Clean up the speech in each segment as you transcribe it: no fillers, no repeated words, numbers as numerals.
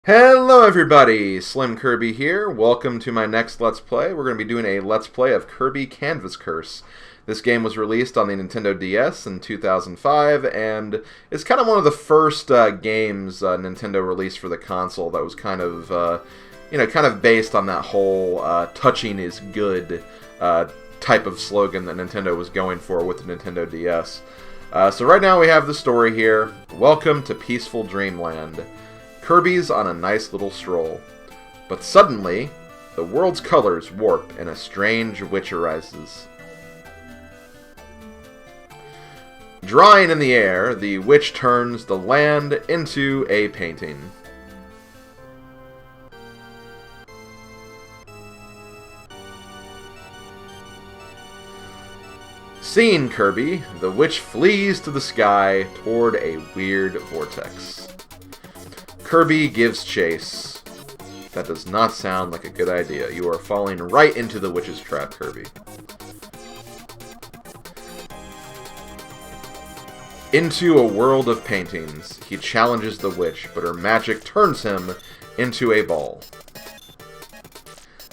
Hello everybody, SlimKirby here. Welcome to my next Let's Play. We're going to be doing a Let's Play of Kirby Canvas Curse. This game was released on the Nintendo DS in 2005, and it's kind of one of the first games Nintendo released for the console that was kind of based on that whole touching is good type of slogan that Nintendo was going for with the Nintendo DS. So right now we have the story here. Welcome to Peaceful Dreamland. Kirby's on a nice little stroll. But suddenly, the world's colors warp and a strange witch arises. Drawing in the air, the witch turns the land into a painting. Seeing Kirby, the witch flees to the sky toward a weird vortex. Kirby gives chase. That does not sound like a good idea. You are falling right into the witch's trap, Kirby. Into a world of paintings, he challenges the witch, but her magic turns him into a ball.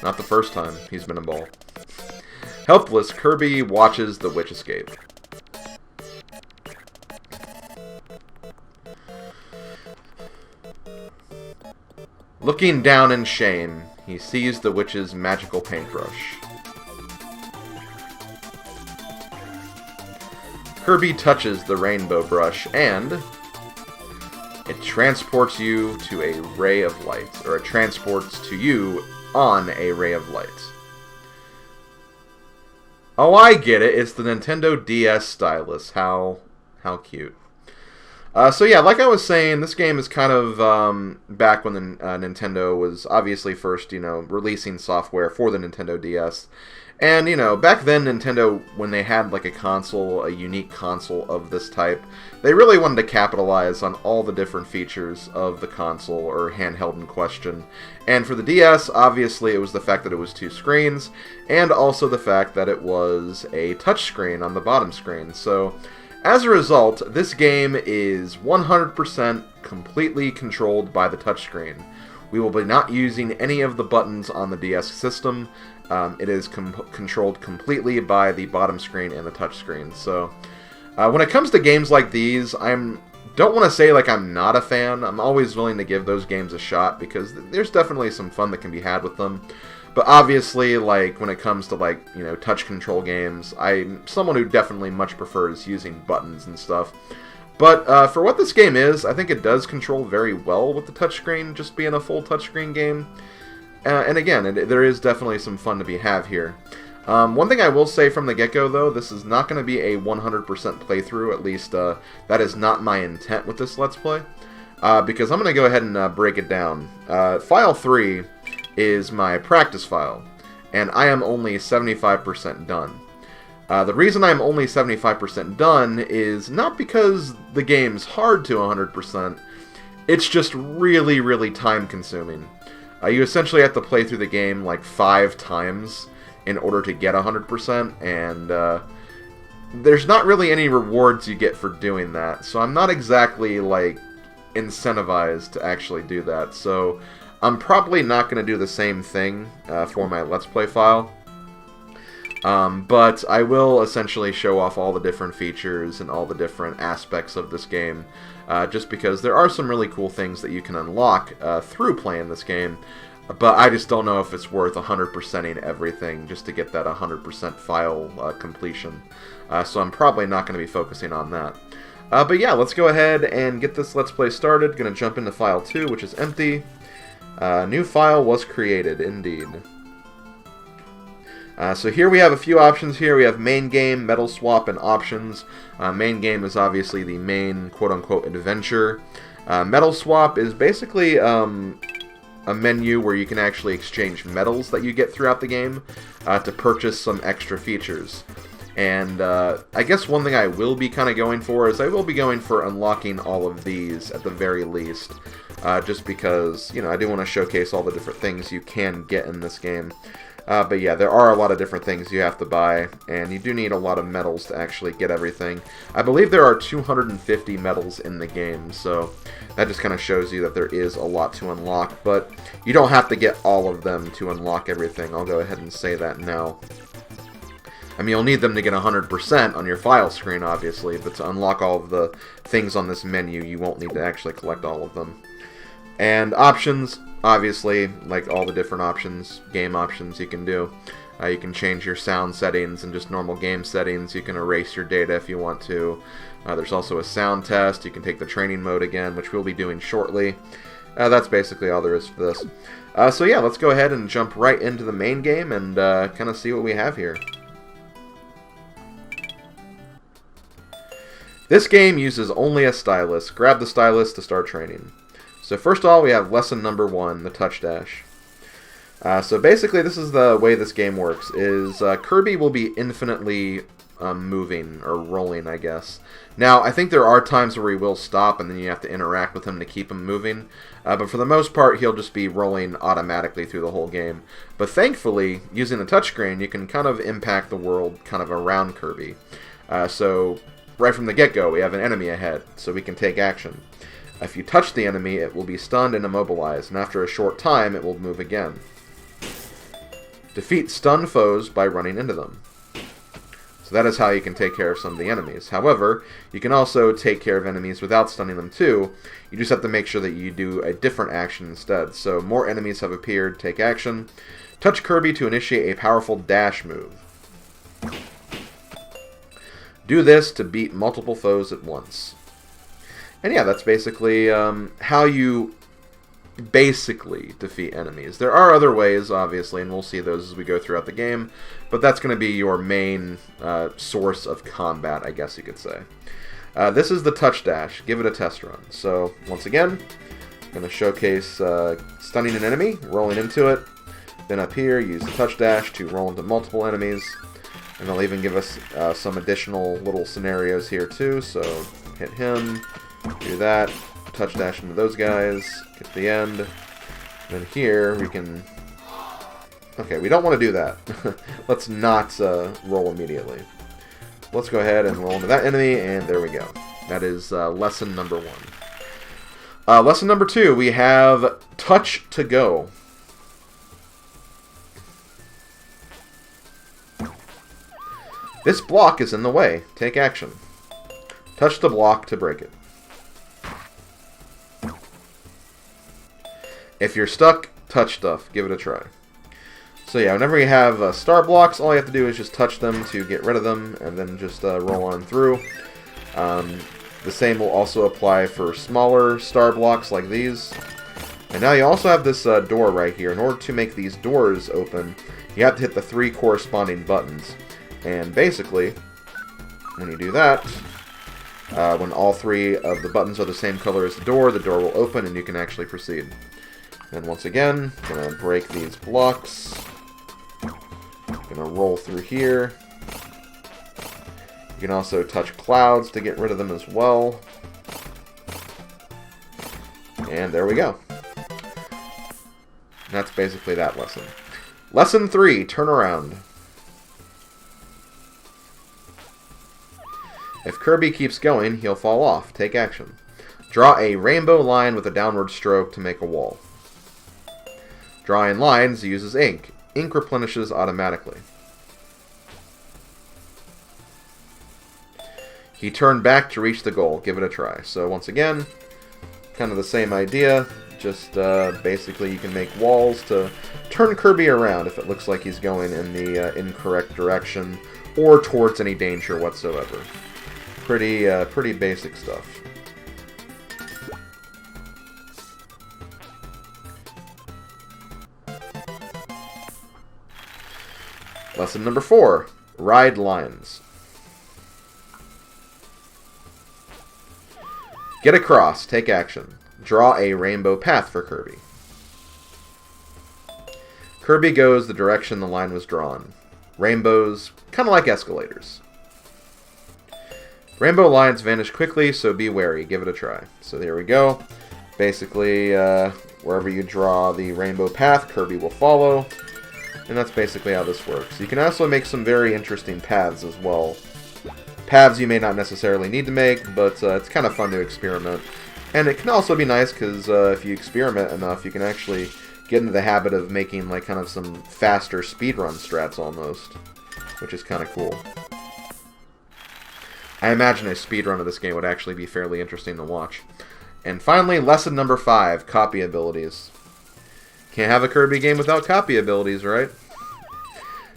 Not the first time he's been a ball. Helpless, Kirby watches the witch escape. Looking down in shame, he sees the witch's magical paintbrush. Kirby touches the rainbow brush and it transports you to a ray of light, or it transports to you on a ray of light. Oh, I get it. It's the Nintendo DS stylus. How cute. So yeah, like I was saying, this game is kind of back when the Nintendo was obviously first, releasing software for the Nintendo DS. And, back then Nintendo, when they had like a unique console of this type, they really wanted to capitalize on all the different features of the console or handheld in question. And for the DS, obviously it was the fact that it was two screens, and also the fact that it was a touchscreen on the bottom screen. So as a result, this game is 100% completely controlled by the touchscreen. We will be not using any of the buttons on the DS system. It is controlled completely by the bottom screen and the touchscreen. So when it comes to games like these, don't want to say like I'm not a fan. I'm always willing to give those games a shot because there's definitely some fun that can be had with them. But obviously, like, when it comes to, touch control games, I'm someone who definitely much prefers using buttons and stuff. But for what this game is, I think it does control very well with the touchscreen, just being a full touchscreen game. And again, there is definitely some fun to be had here. One thing I will say from the get-go, though, this is not going to be a 100% playthrough. At least, that is not my intent with this Let's Play. Because I'm going to go ahead and break it down. File 3 is my practice file, and I am only 75% done. The reason I'm only 75% done is not because the game's hard to 100%, it's just really, really time-consuming. You essentially have to play through the game like 5 times in order to get 100%, and there's not really any rewards you get for doing that, so I'm not exactly, like, incentivized to actually do that. So I'm probably not going to do the same thing for my Let's Play file. But I will essentially show off all the different features and all the different aspects of this game, just because there are some really cool things that you can unlock through playing this game, but I just don't know if it's worth 100%ing everything just to get that 100% file completion. So I'm probably not going to be focusing on that. But yeah, let's go ahead and get this Let's Play started. Going to jump into File 2, which is empty. New file was created, indeed. So here we have a few options here. We have main game, metal swap, and options. Main game is obviously the main quote-unquote adventure. Metal swap is basically a menu where you can actually exchange metals that you get throughout the game to purchase some extra features. And I guess one thing I will be kind of going for is I will be going for unlocking all of these at the very least. Just because, I do want to showcase all the different things you can get in this game. But yeah, there are a lot of different things you have to buy, and you do need a lot of medals to actually get everything. I believe there are 250 medals in the game, so that just kind of shows you that there is a lot to unlock, but you don't have to get all of them to unlock everything. I'll go ahead and say that now. I mean, you'll need them to get 100% on your file screen, obviously, but to unlock all of the things on this menu, you won't need to actually collect all of them. And options, obviously, like all the different options, game options you can do. You can change your sound settings and just normal game settings. You can erase your data if you want to. There's also a sound test. You can take the training mode again, which we'll be doing shortly. That's basically all there is for this. So yeah, let's go ahead and jump right into the main game and kind of see what we have here. This game uses only a stylus. Grab the stylus to start training. So first of all, we have lesson number 1, the touch dash. So basically, this is the way this game works, is Kirby will be infinitely moving, or rolling, I guess. Now, I think there are times where he will stop, and then you have to interact with him to keep him moving. But for the most part, he'll just be rolling automatically through the whole game. But thankfully, using the touchscreen, you can kind of impact the world kind of around Kirby. So right from the get-go, we have an enemy ahead, so we can take action. If you touch the enemy, it will be stunned and immobilized, and after a short time, it will move again. Defeat stunned foes by running into them. So that is how you can take care of some of the enemies. However, you can also take care of enemies without stunning them too. You just have to make sure that you do a different action instead. So more enemies have appeared, take action. Touch Kirby to initiate a powerful dash move. Do this to beat multiple foes at once. And yeah, that's basically how you basically defeat enemies. There are other ways, obviously, and we'll see those as we go throughout the game, but that's going to be your main source of combat, I guess you could say. This is the touch dash. Give it a test run. So, once again, I'm going to showcase stunning an enemy, rolling into it. Then up here, use the touch dash to roll into multiple enemies. And they'll even give us some additional little scenarios here too. So hit him, do that, touch dash into those guys, get to the end. And then here we can... Okay, we don't want to do that. Let's not roll immediately. Let's go ahead and roll into that enemy, and there we go. That is lesson number 1. Lesson number 2, we have touch to go. This block is in the way. Take action. Touch the block to break it. If you're stuck, touch stuff. Give it a try. So yeah, whenever you have star blocks, all you have to do is just touch them to get rid of them, and then just roll on through. The same will also apply for smaller star blocks like these. And now you also have this door right here. In order to make these doors open, you have to hit the 3 corresponding buttons. And basically, when you do that, when all 3 of the buttons are the same color as the door will open and you can actually proceed. And once again, I'm going to break these blocks. I'm going to roll through here. You can also touch clouds to get rid of them as well. And there we go. That's basically that lesson. Lesson 3, turn around. If Kirby keeps going, he'll fall off. Take action. Draw a rainbow line with a downward stroke to make a wall. Drawing lines uses ink. Ink replenishes automatically. He turned back to reach the goal. Give it a try. So once again, kind of the same idea. Just basically you can make walls to turn Kirby around if it looks like he's going in the incorrect direction or towards any danger whatsoever. Pretty basic stuff. Lesson number 4, ride lines. Get across, take action. Draw a rainbow path for Kirby. Kirby goes the direction the line was drawn. Rainbows, kind of like escalators. Rainbow lines vanish quickly, so be wary. Give it a try. So there we go. Basically, wherever you draw the rainbow path, Kirby will follow. And that's basically how this works. You can also make some very interesting paths as well. Paths you may not necessarily need to make, but it's kind of fun to experiment. And it can also be nice because if you experiment enough, you can actually get into the habit of making like kind of some faster speedrun strats almost, which is kind of cool. I imagine a speedrun of this game would actually be fairly interesting to watch. And finally, lesson number 5, copy abilities. Can't have a Kirby game without copy abilities, right?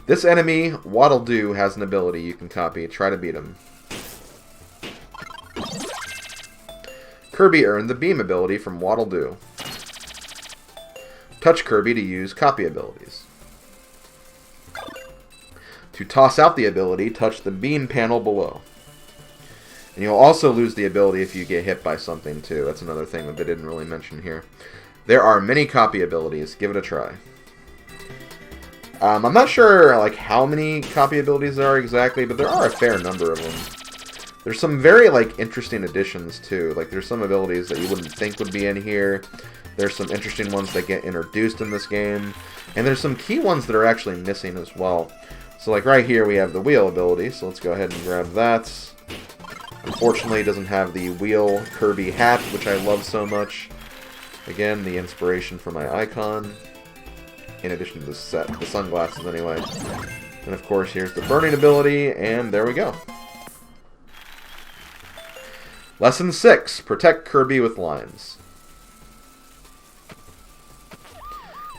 This enemy, Waddle Doo, has an ability you can copy. Try to beat him. Kirby earned the beam ability from Waddle Doo. Touch Kirby to use copy abilities. To toss out the ability, touch the beam panel below. And you'll also lose the ability if you get hit by something, too. That's another thing that they didn't really mention here. There are many copy abilities. Give it a try. I'm not sure like how many copy abilities there are exactly, but there are a fair number of them. There's some very like interesting additions, too. Like there's some abilities that you wouldn't think would be in here. There's some interesting ones that get introduced in this game. And there's some key ones that are actually missing as well. So like right here we have the wheel ability, so let's go ahead and grab that. Unfortunately, it doesn't have the wheel Kirby hat, which I love so much. Again, the inspiration for my icon. In addition to the set, the sunglasses anyway. And of course, here's the burning ability, and there we go. Lesson 6, protect Kirby with lines.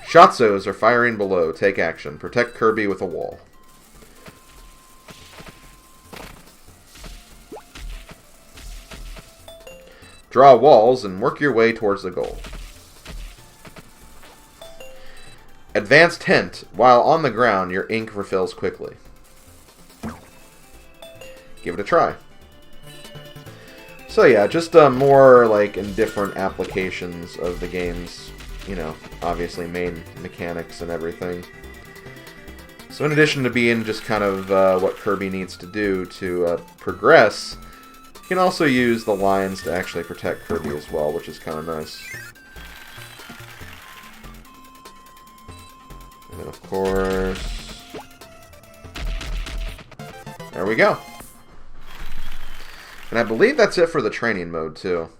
Shotzos are firing below. Take action. Protect Kirby with a wall. Draw walls and work your way towards the goal. Advanced hint. While on the ground, your ink refills quickly. Give it a try. So yeah, just more like in different applications of the game's, you know, obviously main mechanics and everything. So in addition to being just kind of what Kirby needs to do to progress, you can also use the lines to actually protect Kirby as well, which is kind of nice. And then, of course, there we go. And I believe that's it for the training mode, too.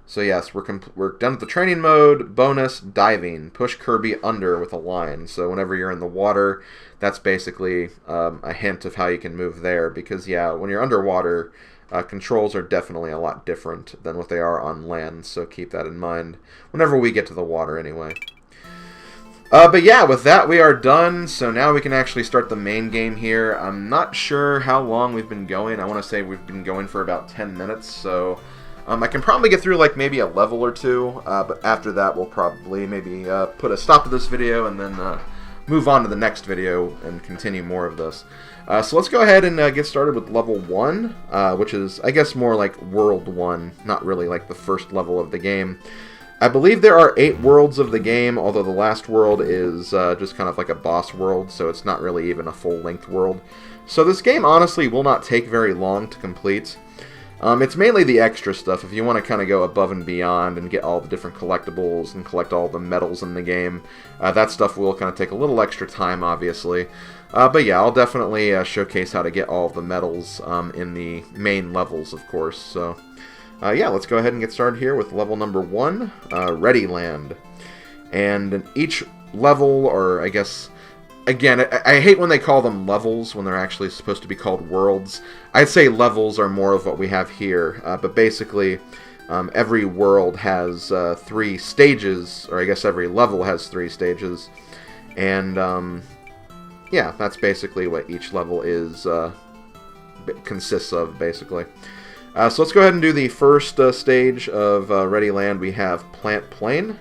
So yes, we're done with the training mode. Bonus, diving. Push Kirby under with a line. So whenever you're in the water, that's basically a hint of how you can move there. Because, yeah, when you're underwater, controls are definitely a lot different than what they are on land. So keep that in mind whenever we get to the water, anyway. But yeah, with that we are done, so now we can actually start the main game here. I'm not sure how long we've been going. I want to say we've been going for about 10 minutes, so I can probably get through like maybe a level or two, but after that we'll probably maybe put a stop to this video and then move on to the next video and continue more of this. So let's go ahead and get started with level 1, which is, I guess, more like World 1, not really like the first level of the game. I believe there are 8 worlds of the game, although the last world is just kind of like a boss world, so it's not really even a full-length world. So this game, honestly, will not take very long to complete. It's mainly the extra stuff. If you want to kind of go above and beyond and get all the different collectibles and collect all the medals in the game, that stuff will kind of take a little extra time, obviously. But yeah, I'll definitely showcase how to get all of the medals in the main levels, of course. So yeah, let's go ahead and get started here with level number 1, Ready Land. And in each level, or I guess, again, I hate when they call them levels when they're actually supposed to be called worlds. I'd say levels are more of what we have here, but basically every world has 3 stages, or I guess every level has 3 stages. And yeah, that's basically what each level is consists of, basically. So let's go ahead and do the first stage of Ready Land. We have Plant Plain.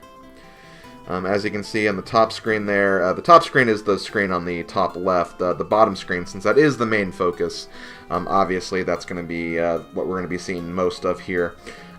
As you can see on the top screen there, the top screen is the screen on the top left. The bottom screen, since that is the main focus, obviously that's going to be what we're going to be seeing most of here.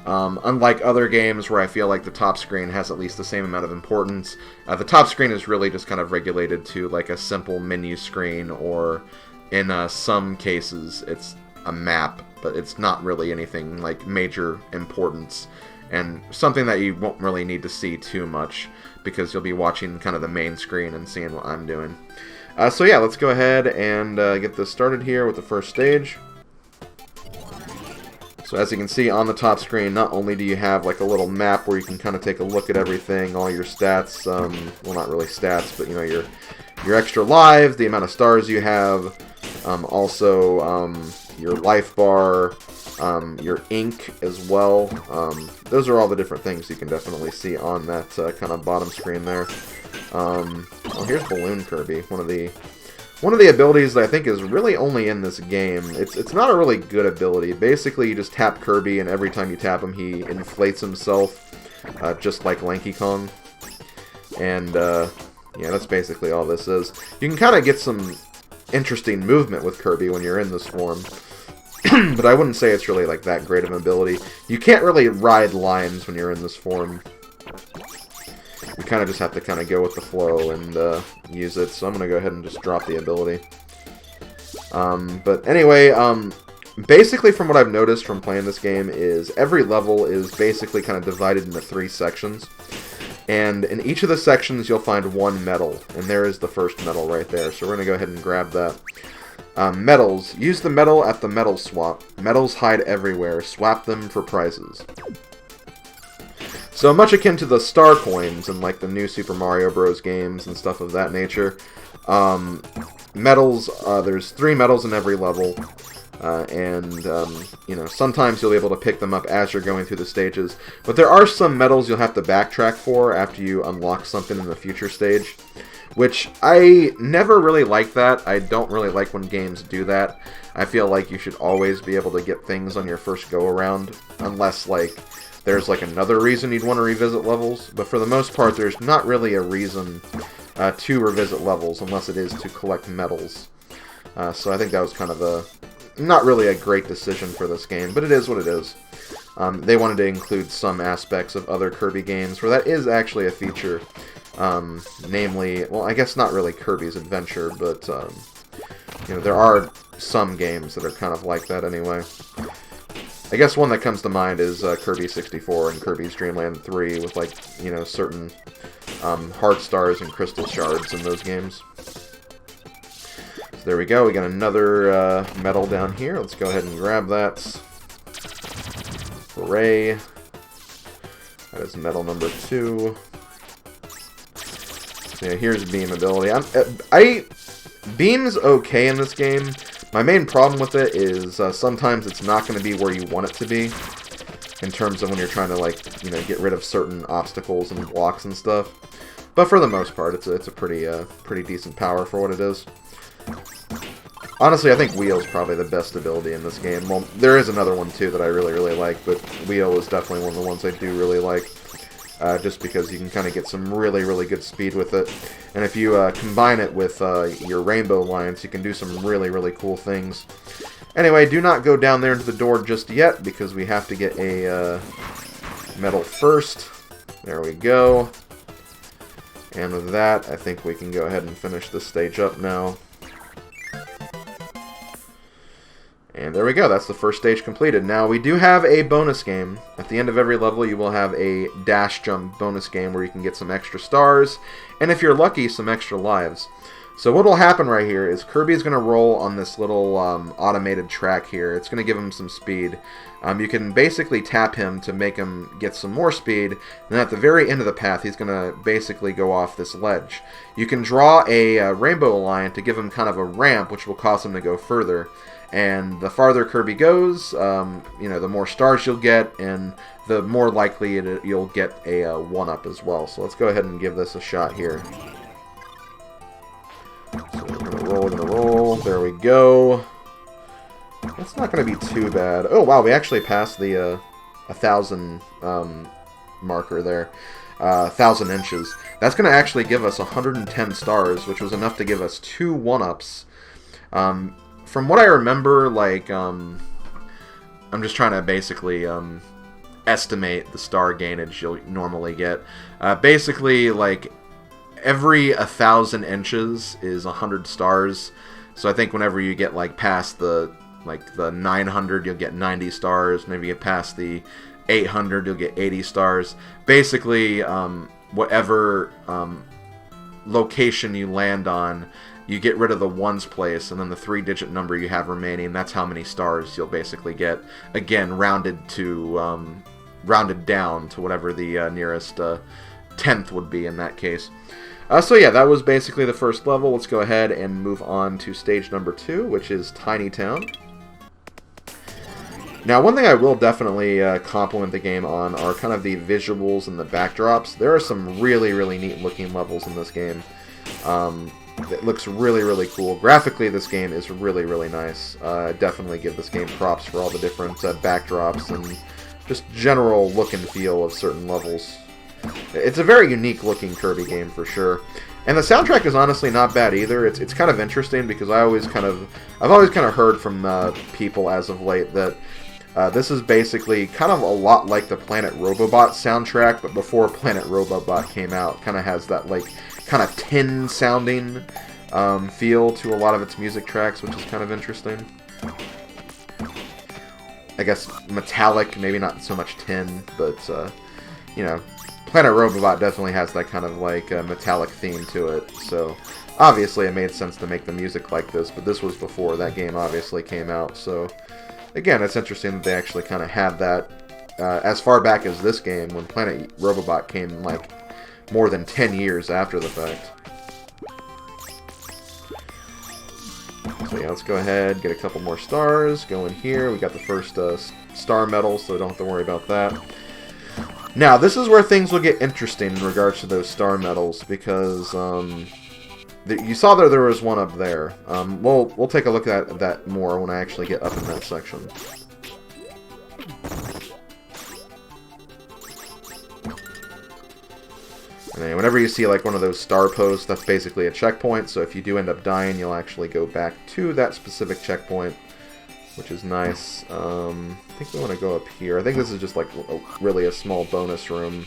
Unlike other games where I feel like the top screen has at least the same amount of importance, the top screen is really just kind of regulated to like a simple menu screen, or in some cases it's a map, but it's not really anything like major importance. and something that you won't really need to see too much, because you'll be watching kind of the main screen and seeing what I'm doing. So yeah, let's go ahead and get this started here with the first stage. So as you can see on the top screen, not only do you have like a little map where you can kind of take a look at everything, all your stats, well, not really stats, but you know, your extra lives, the amount of stars you have, also your life bar, your ink as well. Those are all the different things you can definitely see on that kind of bottom screen there. Oh, here's Balloon Kirby, one of the abilities that I think is really only in this game. It's not a really good ability. Basically, you just tap Kirby, and every time you tap him, he inflates himself, just like Lanky Kong. And yeah, that's basically all this is. You can kind of get some interesting movement with Kirby when you're in this form, but I wouldn't say it's really like that great of an ability. You can't really ride lines when you're in this form. You kind of just have to kind of go with the flow and use it, so I'm going to go ahead and just drop the ability. But anyway, basically from what I've noticed from playing this game is every level is basically kind of divided into 3 sections. And in each of the sections you'll find one medal, and there is the first medal right there, so we're going to go ahead and grab that. Medals. Use the medal at the medal swap. Medals hide everywhere. Swap them for prizes. So much akin to the star coins in like the new Super Mario Bros. Games and stuff of that nature. Medals, there's 3 medals in every level. You know, sometimes you'll be able to pick them up as you're going through the stages. But there are some medals you'll have to backtrack for after you unlock something in the future stage, which I never really like that. I don't really like when games do that. I feel like you should always be able to get things on your first go-around, unless, like, there's, like, another reason you'd want to revisit levels. But for the most part, there's not really a reason to revisit levels, unless it is to collect medals. So I think that was kind of not really a great decision for this game, but it is what it is. They wanted to include some aspects of other Kirby games where that is actually a feature. Namely, well, I guess not really Kirby's Adventure, but you know, there are some games that are kind of like that anyway. I guess one that comes to mind is Kirby 64 and Kirby's Dream Land 3 with, like, you know, certain heart stars and crystal shards in those games. So there we go. We got another medal down here. Let's go ahead and grab that. Hooray. That is medal number 2. So yeah, here's Beam ability. Beam's okay in this game. My main problem with it is sometimes it's not going to be where you want it to be, in terms of when you're trying to, like, you know, get rid of certain obstacles and blocks and stuff. But for the most part, it's a pretty decent power for what it is. Honestly, I think Wheel's probably the best ability in this game. Well, there is another one too that I really like, but Wheel is definitely one of the ones I do really like. Just because you can kind of get some really good speed with it. And if you combine it with your rainbow lines, you can do some really cool things. Anyway, do not go down there into the door just yet, because we have to get a medal first. There we go. And with that, I think we can go ahead and finish this stage up now. And there we go, that's the first stage completed. Now, we do have a bonus game. At the end of every level, you will have a dash jump bonus game where you can get some extra stars, and if you're lucky, some extra lives. So what will happen right here is Kirby's going to roll on this little automated track here. It's going to give him some speed. You can basically tap him to make him get some more speed, and then at the very end of the path, he's going to basically go off this ledge. You can draw a rainbow line to give him kind of a ramp, which will cause him to go further. And the farther Kirby goes, you know, the more stars you'll get, and the more likely you'll get a 1-up as well. So let's go ahead and give this a shot here. So we're going to roll. There we go. That's not going to be too bad. Oh, wow, we actually passed the 1,000 marker there. 1,000 inches. That's going to actually give us 110 stars, which was enough to give us 2 1-ups. From what I remember, like, I'm just trying to basically estimate the star gainage you'll normally get. Basically, like, every 1,000 inches is 100 stars. So I think whenever you get, like, past the 900, you'll get 90 stars. Whenever you get past the 800, you'll get 80 stars. Basically, whatever location you land on, you get rid of the ones place, and then the 3-digit number you have remaining, that's how many stars you'll basically get. Again, rounded down to whatever the nearest 10th would be in that case. So yeah, that was basically the first level. Let's go ahead and move on to stage number 2, which is Tiny Town. Now, one thing I will definitely compliment the game on are kind of the visuals and the backdrops. There are some really, really neat looking levels in this game. It looks really, really cool. Graphically, this game is really, really nice. I definitely give this game props for all the different backdrops and just general look and feel of certain levels. It's a very unique looking Kirby game for sure. And the soundtrack is honestly not bad either. It's kind of interesting because I've always kind of heard from people as of late that this is basically kind of a lot like the Planet Robobot soundtrack, but before Planet Robobot came out. Kind of has that like kind of tin sounding feel to a lot of its music tracks, which is kind of interesting. I guess metallic, maybe not so much tin, but you know, Planet Robobot definitely has that kind of like metallic theme to it. So obviously it made sense to make the music like this, but this was before that game obviously came out. So again, it's interesting that they actually kind of had that as far back as this game, when Planet Robobot came like more than 10 years after the fact. So yeah, let's go ahead, get a couple more stars, go in here. We got the first star medal, so don't have to worry about that. Now, this is where things will get interesting in regards to those star medals, because you saw there was one up there. We'll take a look at that more when I actually get up in that section. And then whenever you see like one of those star posts, that's basically a checkpoint. So if you do end up dying, you'll actually go back to that specific checkpoint, which is nice. I think we want to go up here. I think this is just like really a small bonus room.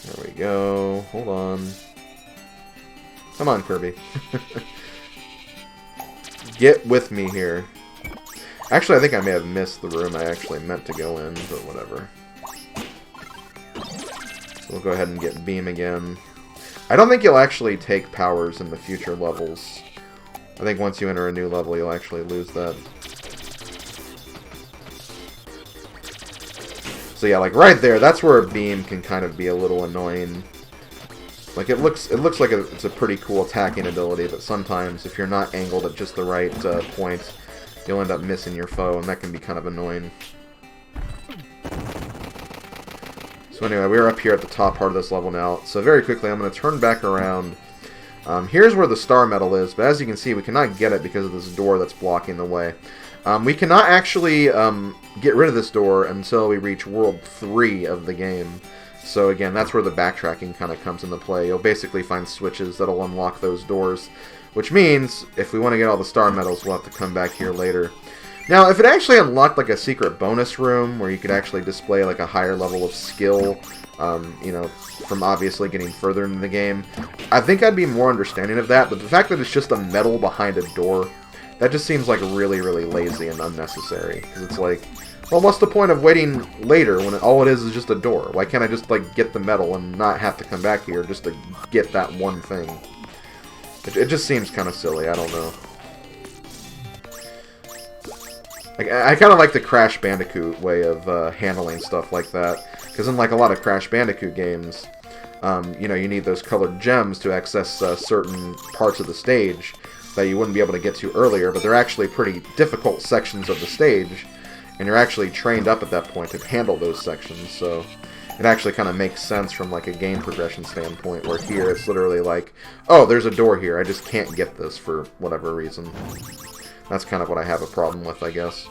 There we go. Hold on. Come on, Kirby. Get with me here. Actually, I think I may have missed the room I actually meant to go in, but whatever. So we'll go ahead and get Beam again. I don't think you'll actually take powers in the future levels. I think once you enter a new level, you'll actually lose that. So yeah, like right there, that's where a Beam can kind of be a little annoying. Like it looks like it's a pretty cool attacking ability, but sometimes if you're not angled at just the right point, you'll end up missing your foe, and that can be kind of annoying. So anyway, we're up here at the top part of this level now. So very quickly, I'm going to turn back around. Here's where the star medal is, but as you can see, we cannot get it because of this door that's blocking the way. We cannot actually get rid of this door until we reach World 3 of the game. So again, that's where the backtracking kind of comes into play. You'll basically find switches that'll unlock those doors, which means if we want to get all the star medals, we'll have to come back here later. Now, if it actually unlocked like a secret bonus room where you could actually display like a higher level of skill, you know, from obviously getting further into the game, I think I'd be more understanding of that. But the fact that it's just a medal behind a door, that just seems like really, really lazy and unnecessary. Because it's like, well, what's the point of waiting later when all it is just a door? Why can't I just like get the medal and not have to come back here just to get that one thing? It just seems kind of silly. I don't know. I kind of like the Crash Bandicoot way of handling stuff like that, because in like a lot of Crash Bandicoot games, you know, you need those colored gems to access certain parts of the stage that you wouldn't be able to get to earlier, but they're actually pretty difficult sections of the stage, and you're actually trained up at that point to handle those sections. So it actually kind of makes sense from like a game progression standpoint, where here it's literally like, oh, there's a door here, I just can't get this for whatever reason. That's kind of what I have a problem with, I guess.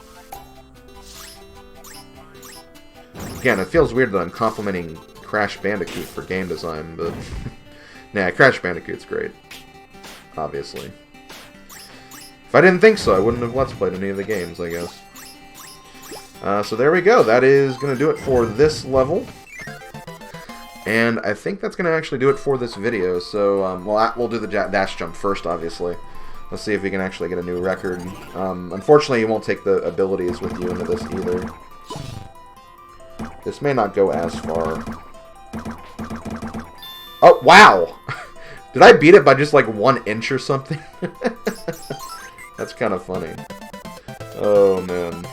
Again, it feels weird that I'm complimenting Crash Bandicoot for game design, but nah, Crash Bandicoot's great. Obviously. If I didn't think so, I wouldn't have Let's Played any of the games, I guess. So there we go. That is going to do it for this level. And I think that's going to actually do it for this video. So we'll do the dash jump first, obviously. Let's see if we can actually get a new record. Unfortunately, you won't take the abilities with you into this either. This may not go as far. Oh, wow! Did I beat it by just like 1 inch or something? That's kind of funny. Oh, man.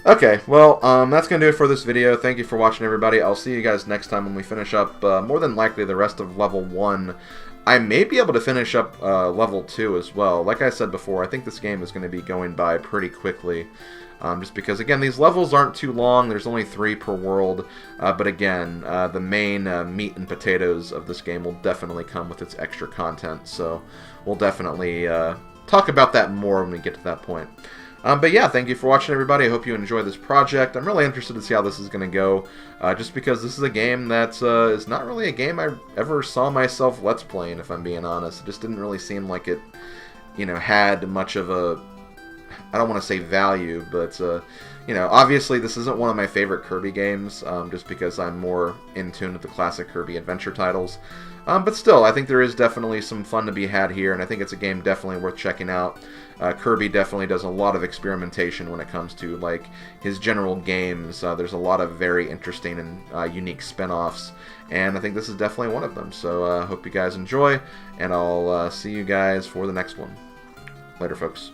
Okay, well, that's going to do it for this video. Thank you for watching, everybody. I'll see you guys next time when we finish up, more than likely, the rest of Level 1. I may be able to finish up Level 2 as well. Like I said before, I think this game is going to be going by pretty quickly. Just because, again, these levels aren't too long. There's only 3 per world. But again, the main meat and potatoes of this game will definitely come with its extra content. So we'll definitely talk about that more when we get to that point. But yeah, thank you for watching, everybody. I hope you enjoy this project. I'm really interested to see how this is going to go, just because this is a game that is not really a game I ever saw myself Let's Playing, if I'm being honest. It just didn't really seem like it, you know, had much of a, I don't want to say value, but, you know, obviously this isn't one of my favorite Kirby games, just because I'm more in tune with the classic Kirby adventure titles. But still, I think there is definitely some fun to be had here, and I think it's a game definitely worth checking out. Kirby definitely does a lot of experimentation when it comes to, like, his general games. There's a lot of very interesting and unique spin-offs, and I think this is definitely one of them. So I hope you guys enjoy, and I'll see you guys for the next one. Later, folks.